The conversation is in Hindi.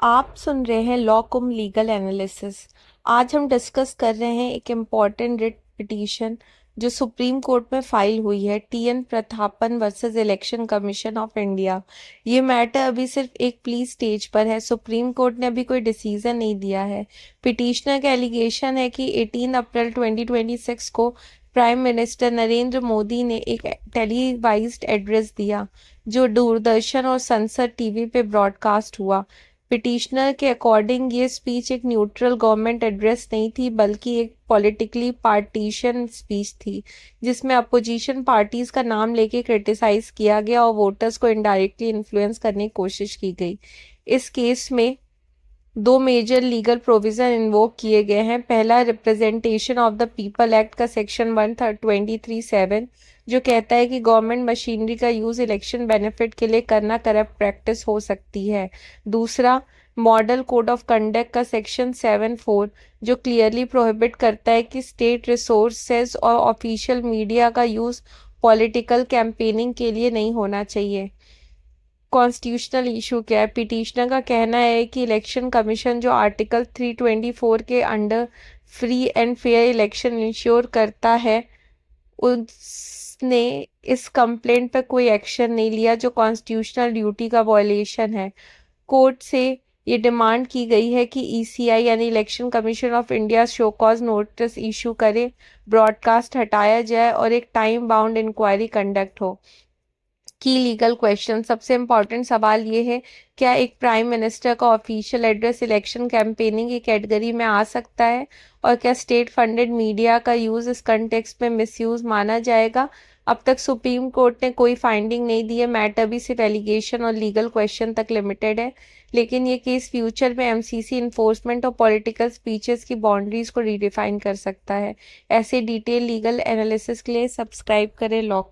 आप सुन रहे हैं लॉ कुम लीगल एनालिसिस। आज हम डिस्कस कर रहे हैं एक इम्पॉर्टेंट रिट पिटीशन जो सुप्रीम कोर्ट में फाइल हुई है, TN Prathapan versus election commission of India. ये मैटर अभी सिर्फ एक प्ली स्टेज पर है। सुप्रीम कोर्ट ने अभी कोई डिसीजन नहीं दिया है। पिटीशनर का एलिगेशन है कि 18 अप्रैल 2026 को प्राइम मिनिस्टर नरेंद्र मोदी ने एक टेलीवाइज्ड एड्रेस दिया जो दूरदर्शन और संसद टीवी पे ब्रॉडकास्ट हुआ। पिटीशनर के अकॉर्डिंग ये स्पीच एक न्यूट्रल गवर्नमेंट एड्रेस नहीं थी बल्कि एक पॉलिटिकली पार्टीशन स्पीच थी जिसमें अपोजिशन पार्टीज का नाम लेके क्रिटिसाइज किया गया और वोटर्स को इनडायरेक्टली इन्फ्लुएंस करने की कोशिश की गई। इस केस में दो मेजर लीगल प्रोविजन इन्वोक किए गए हैं। पहला, representation of the people act का सेक्शन 123(7) जो कहता है कि गवर्नमेंट मशीनरी का यूज इलेक्शन बेनिफिट के लिए करना करप्ट प्रैक्टिस हो सकती है। दूसरा, मॉडल कोड ऑफ कंडक्ट का सेक्शन 7(4) जो क्लियरली प्रोहिबिट करता है कि स्टेट रिसोर्सेज और ऑफिशियल मीडिया का यूज पॉलिटिकल कैंपेनिंग के लिए नहीं होना चाहिए। कॉन्स्टिट्यूशनल इशू क्या है? पिटीशनर का कहना है कि इलेक्शन कमीशन जो आर्टिकल 324 के under free and fair election ensure करता है उसने इस कंप्लेंट पर कोई एक्शन नहीं लिया जो कॉन्स्टिट्यूशनल ड्यूटी का वॉयलेशन है। कोर्ट से ये डिमांड की गई है कि ईसीआई यानी election commission of India show cause notice issue करे, ब्रॉडकास्ट हटाया जाए और एक टाइम बाउंड इंक्वायरी कंडक्ट हो। की लीगल क्वेश्चन, सबसे इम्पॉर्टेंट सवाल ये है, क्या एक प्राइम मिनिस्टर का ऑफिशियल एड्रेस इलेक्शन कैंपेनिंग की कैटेगरी में आ सकता है और क्या स्टेट फंडेड मीडिया का यूज इस कंटेक्स्ट में मिसयूज माना जाएगा? अब तक सुप्रीम कोर्ट ने कोई फाइंडिंग नहीं दी है। मैटर भी सिर्फ एलिगेशन और लीगल क्वेश्चन तक लिमिटेड है, लेकिन ये केस फ्यूचर में एमसीसी इन्फोर्समेंट और पॉलिटिकल स्पीचेस की बाउंड्रीज को रीडिफाइन कर सकता है। ऐसे डिटेल लीगल एनालिसिस के लिए सब्सक्राइब करें लॉ।